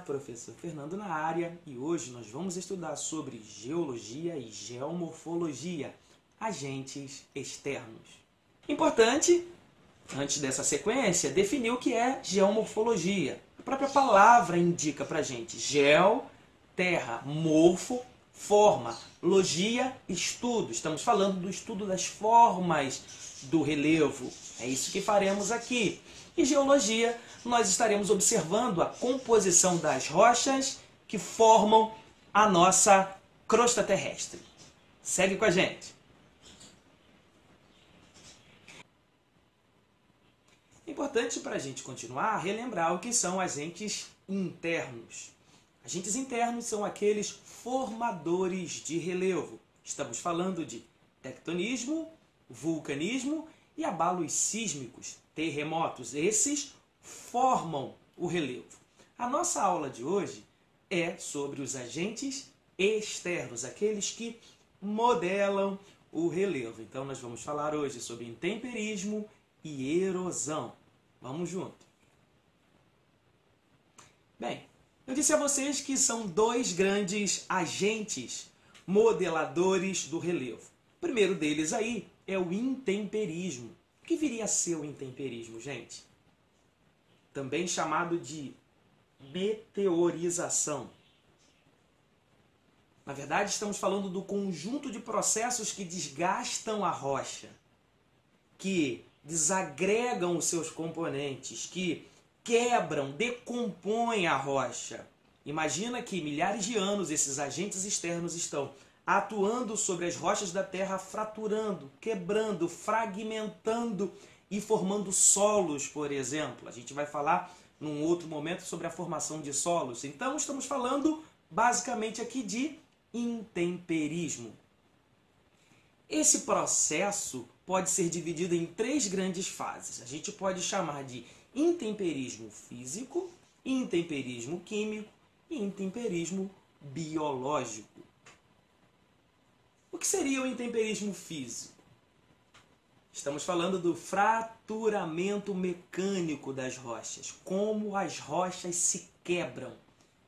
professor Fernando na área, e hoje nós vamos estudar sobre geologia e geomorfologia, agentes externos. Importante, antes dessa sequência, definir o que é geomorfologia. A própria palavra indica pra gente: geo, terra, morfo, forma, logia, estudo. Estamos falando do estudo das formas do relevo. É isso que faremos aqui. E geologia, nós estaremos observando a composição das rochas que formam a nossa crosta terrestre. Segue com a gente. É importante para a gente continuar relembrar o que são agentes internos. Agentes internos são aqueles formadores de relevo. Estamos falando de tectonismo, vulcanismo e abalos sísmicos, terremotos. Esses formam o relevo. A nossa aula de hoje é sobre os agentes externos, aqueles que modelam o relevo. Então nós vamos falar hoje sobre intemperismo e erosão. Vamos junto. Bem, eu disse a vocês que são dois grandes agentes modeladores do relevo. O primeiro deles aí é o intemperismo. O que viria a ser o intemperismo, gente? Também chamado de meteorização. Na verdade, estamos falando do conjunto de processos que desgastam a rocha, que desagregam os seus componentes, que quebram, decompõem a rocha. Imagina que milhares de anos esses agentes externos estão atuando sobre as rochas da Terra, fraturando, quebrando, fragmentando e formando solos, por exemplo. A gente vai falar num outro momento sobre a formação de solos. Então, estamos falando basicamente aqui de intemperismo. Esse processo pode ser dividido em três grandes fases. A gente pode chamar de intemperismo físico, intemperismo químico e intemperismo biológico. O que seria o intemperismo físico? Estamos falando do fraturamento mecânico das rochas. Como as rochas se quebram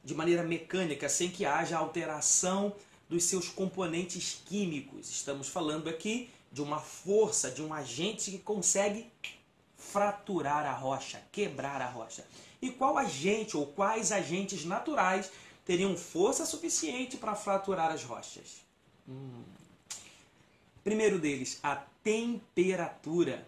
de maneira mecânica, sem que haja alteração dos seus componentes químicos. Estamos falando aqui de uma força, de um agente que consegue fraturar a rocha, quebrar a rocha. E qual agente ou quais agentes naturais teriam força suficiente para fraturar as rochas? Primeiro deles, a temperatura.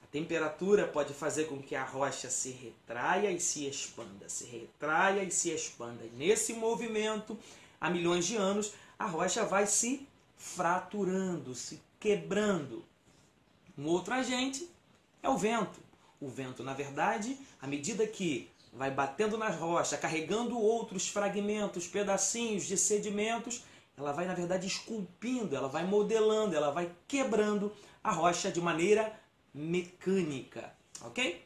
A temperatura pode fazer com que a rocha se retraia e se expanda, se retraia e se expanda. E nesse movimento, há milhões de anos, a rocha vai se fraturando, se quebrando. Um outro agente é o vento. O vento, na verdade, à medida que vai batendo na rocha, carregando outros fragmentos, pedacinhos de sedimentos, ela vai, na verdade, esculpindo, ela vai modelando, ela vai quebrando a rocha de maneira mecânica, ok?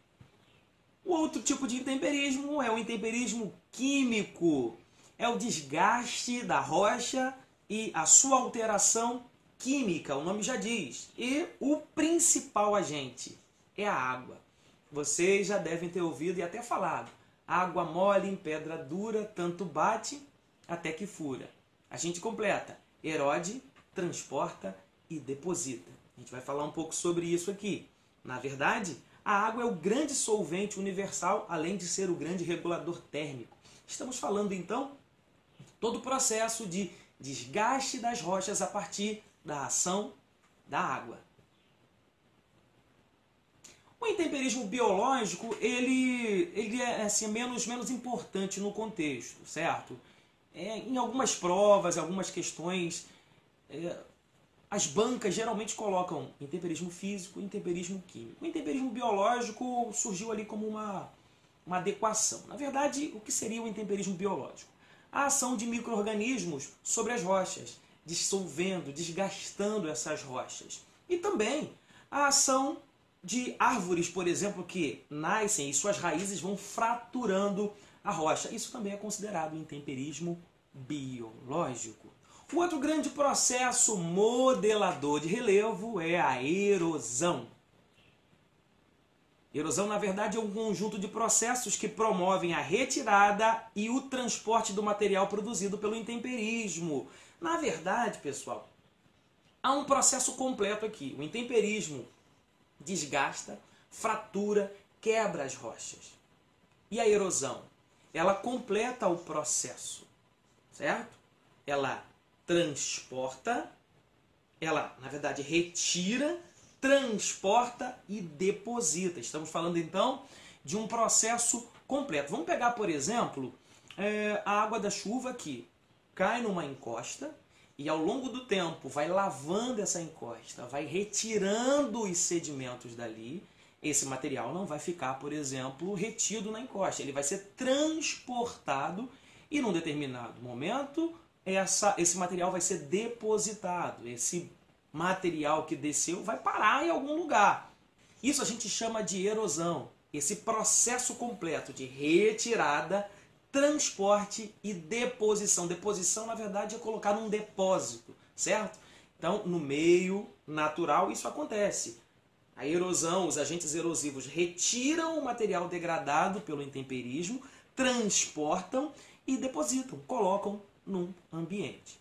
O outro tipo de intemperismo é o intemperismo químico. É o desgaste da rocha e a sua alteração química, o nome já diz. E o principal agente é a água. Vocês já devem ter ouvido e até falado: água mole em pedra dura, tanto bate até que fura. A gente completa: erode, transporta e deposita. A gente vai falar um pouco sobre isso aqui. Na verdade, a água é o grande solvente universal, além de ser o grande regulador térmico. Estamos falando, então, todo o processo de desgaste das rochas a partir da ação da água. O intemperismo biológico, ele é assim, menos importante no contexto, certo? Em algumas provas, algumas questões, as bancas geralmente colocam intemperismo físico e intemperismo químico. O intemperismo biológico surgiu ali como uma adequação. Na verdade, o que seria o intemperismo biológico? A ação de micro-organismos sobre as rochas, dissolvendo, desgastando essas rochas. E também a ação de árvores, por exemplo, que nascem e suas raízes vão fraturando a rocha. Isso também é considerado intemperismo biológico. O outro grande processo modelador de relevo é a erosão. Erosão, na verdade, é um conjunto de processos que promovem a retirada e o transporte do material produzido pelo intemperismo. Na verdade, pessoal, há um processo completo aqui. O intemperismo desgasta, fratura, quebra as rochas. E a erosão? Ela completa o processo, certo? Ela transporta, ela, na verdade, retira, transporta e deposita. Estamos falando, então, de um processo completo. Vamos pegar, por exemplo, a água da chuva que cai numa encosta e, ao longo do tempo, vai lavando essa encosta, vai retirando os sedimentos dali. Esse material não vai ficar, por exemplo, retido na encosta. Ele vai ser transportado e, num determinado momento, esse material vai ser depositado. Esse material que desceu vai parar em algum lugar. Isso a gente chama de erosão. Esse processo completo de retirada, transporte e deposição. Deposição, na verdade, é colocar num depósito, certo? Então, no meio natural, isso acontece. A erosão, os agentes erosivos retiram o material degradado pelo intemperismo, transportam e depositam, colocam num ambiente.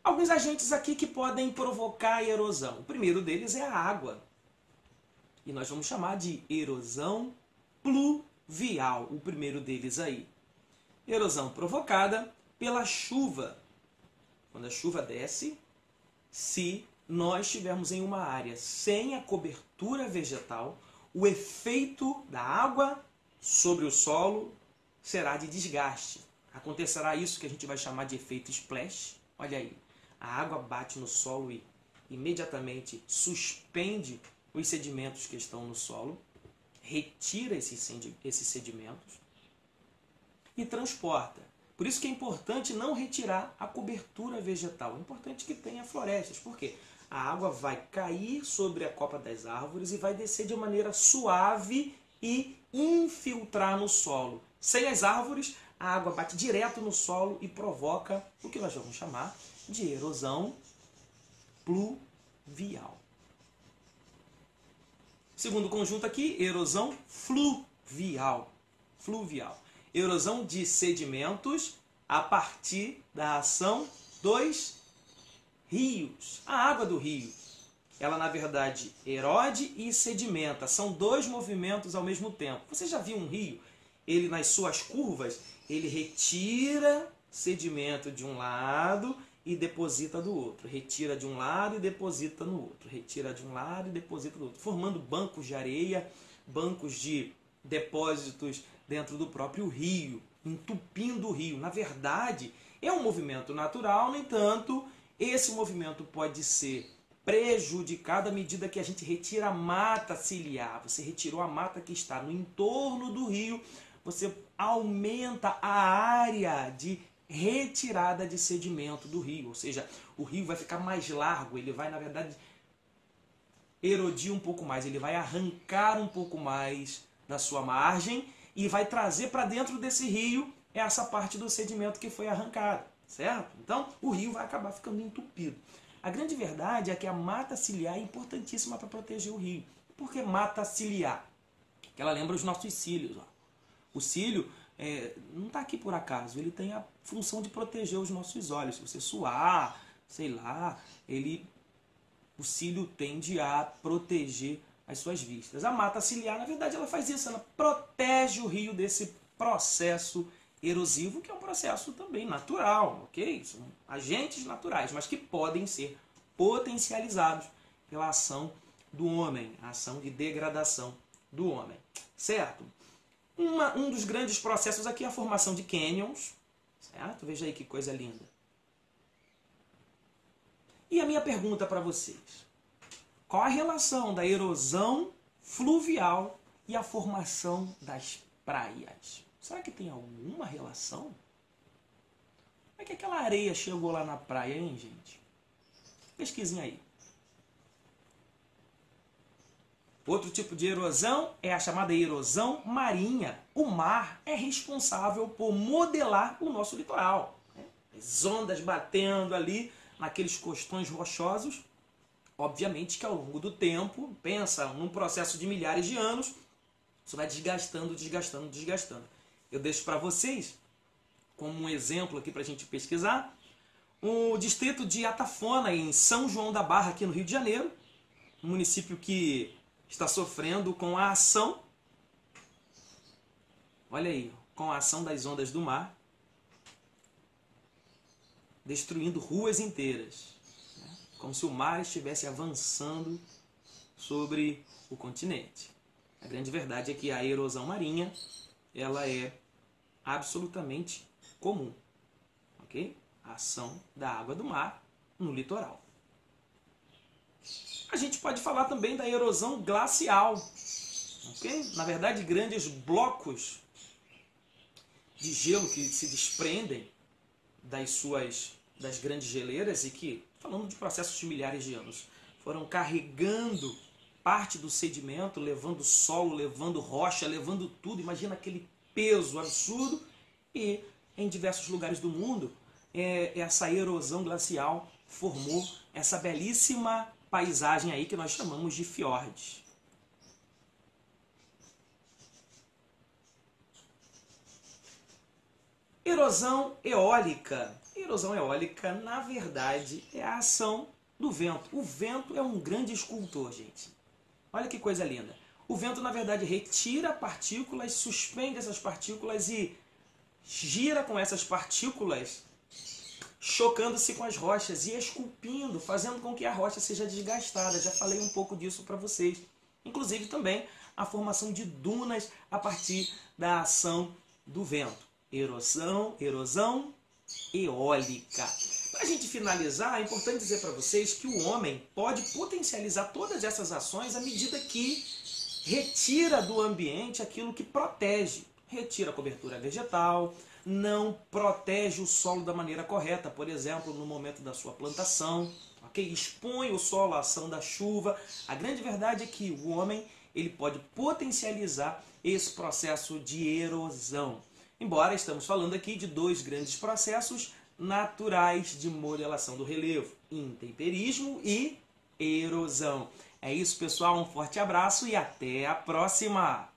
Alguns agentes aqui que podem provocar erosão. O primeiro deles é a água. E nós vamos chamar de erosão pluvial, o primeiro deles aí. Erosão provocada pela chuva. Quando a chuva desce, se nós estivermos em uma área sem a cobertura vegetal, o efeito da água sobre o solo será de desgaste. Acontecerá isso que a gente vai chamar de efeito splash. Olha aí, a água bate no solo e imediatamente suspende os sedimentos que estão no solo, retira esses sedimentos e transporta. Por isso que é importante não retirar a cobertura vegetal. É importante que tenha florestas. Por quê? A água vai cair sobre a copa das árvores e vai descer de maneira suave e infiltrar no solo. Sem as árvores, a água bate direto no solo e provoca o que nós vamos chamar de erosão pluvial. Segundo conjunto aqui, erosão fluvial. Erosão de sedimentos a partir da ação dos rios. A água do rio, ela na verdade erode e sedimenta. São dois movimentos ao mesmo tempo. Você já viu um rio? Ele nas suas curvas, ele retira sedimento de um lado e deposita do outro. Retira de um lado e deposita no outro. Retira de um lado e deposita do outro. Formando bancos de areia, bancos de depósitos dentro do próprio rio, entupindo o rio. Na verdade, é um movimento natural, no entanto, esse movimento pode ser prejudicado à medida que a gente retira a mata ciliar. Você retirou a mata que está no entorno do rio, você aumenta a área de retirada de sedimento do rio, ou seja, o rio vai ficar mais largo, ele vai, na verdade, erodir um pouco mais, ele vai arrancar um pouco mais da sua margem e vai trazer para dentro desse rio essa parte do sedimento que foi arrancada, certo? Então, o rio vai acabar ficando entupido. A grande verdade é que a mata ciliar é importantíssima para proteger o rio. Por que mata ciliar? Porque ela lembra os nossos cílios. Ó. O cílio não está aqui por acaso, ele tem a função de proteger os nossos olhos. Se você suar, sei lá, o cílio tende a proteger as suas vistas. A mata ciliar, na verdade, ela faz isso, ela protege o rio desse processo erosivo, que é um processo também natural, ok? São agentes naturais, mas que podem ser potencializados pela ação do homem, a ação de degradação do homem, certo? Um dos grandes processos aqui é a formação de cânions, certo? Veja aí que coisa linda. E a minha pergunta para vocês, qual a relação da erosão fluvial e a formação das praias? Será que tem alguma relação? Como é que aquela areia chegou lá na praia, hein, gente? Pesquisem aí. Outro tipo de erosão é a chamada erosão marinha. O mar é responsável por modelar o nosso litoral. As ondas batendo ali naqueles costões rochosos obviamente que ao longo do tempo, pensa num processo de milhares de anos, isso vai desgastando, desgastando, desgastando. Eu deixo para vocês, como um exemplo aqui para a gente pesquisar, o distrito de Atafona, em São João da Barra, aqui no Rio de Janeiro, um município que está sofrendo com a ação, olha aí, com a ação das ondas do mar, destruindo ruas inteiras, né? Como se o mar estivesse avançando sobre o continente. A grande verdade é que a erosão marinha, ela é absolutamente comum, ok? A ação da água do mar no litoral. A gente pode falar também da erosão glacial, ok? Na verdade, grandes blocos de gelo que se desprendem das grandes geleiras e que, falando de processos de milhares de anos, foram carregando parte do sedimento, levando solo, levando rocha, levando tudo. Imagina aquele peso absurdo. E em diversos lugares do mundo, essa erosão glacial formou essa belíssima paisagem aí que nós chamamos de fiordes. Erosão eólica. Erosão eólica, na verdade, é a ação do vento. O vento é um grande escultor, gente. Olha que coisa linda. O vento, na verdade, retira partículas, suspende essas partículas e gira com essas partículas, chocando-se com as rochas e esculpindo, fazendo com que a rocha seja desgastada. Já falei um pouco disso para vocês. Inclusive também a formação de dunas a partir da ação do vento. Erosão eólica. Para a gente finalizar, é importante dizer para vocês que o homem pode potencializar todas essas ações à medida que retira do ambiente aquilo que protege. Retira a cobertura vegetal, não protege o solo da maneira correta, por exemplo, no momento da sua plantação, okay? Expõe o solo à ação da chuva. A grande verdade é que o homem ele pode potencializar esse processo de erosão. Embora estamos falando aqui de dois grandes processos naturais de modelação do relevo, intemperismo e erosão. É isso, pessoal. Um forte abraço e até a próxima!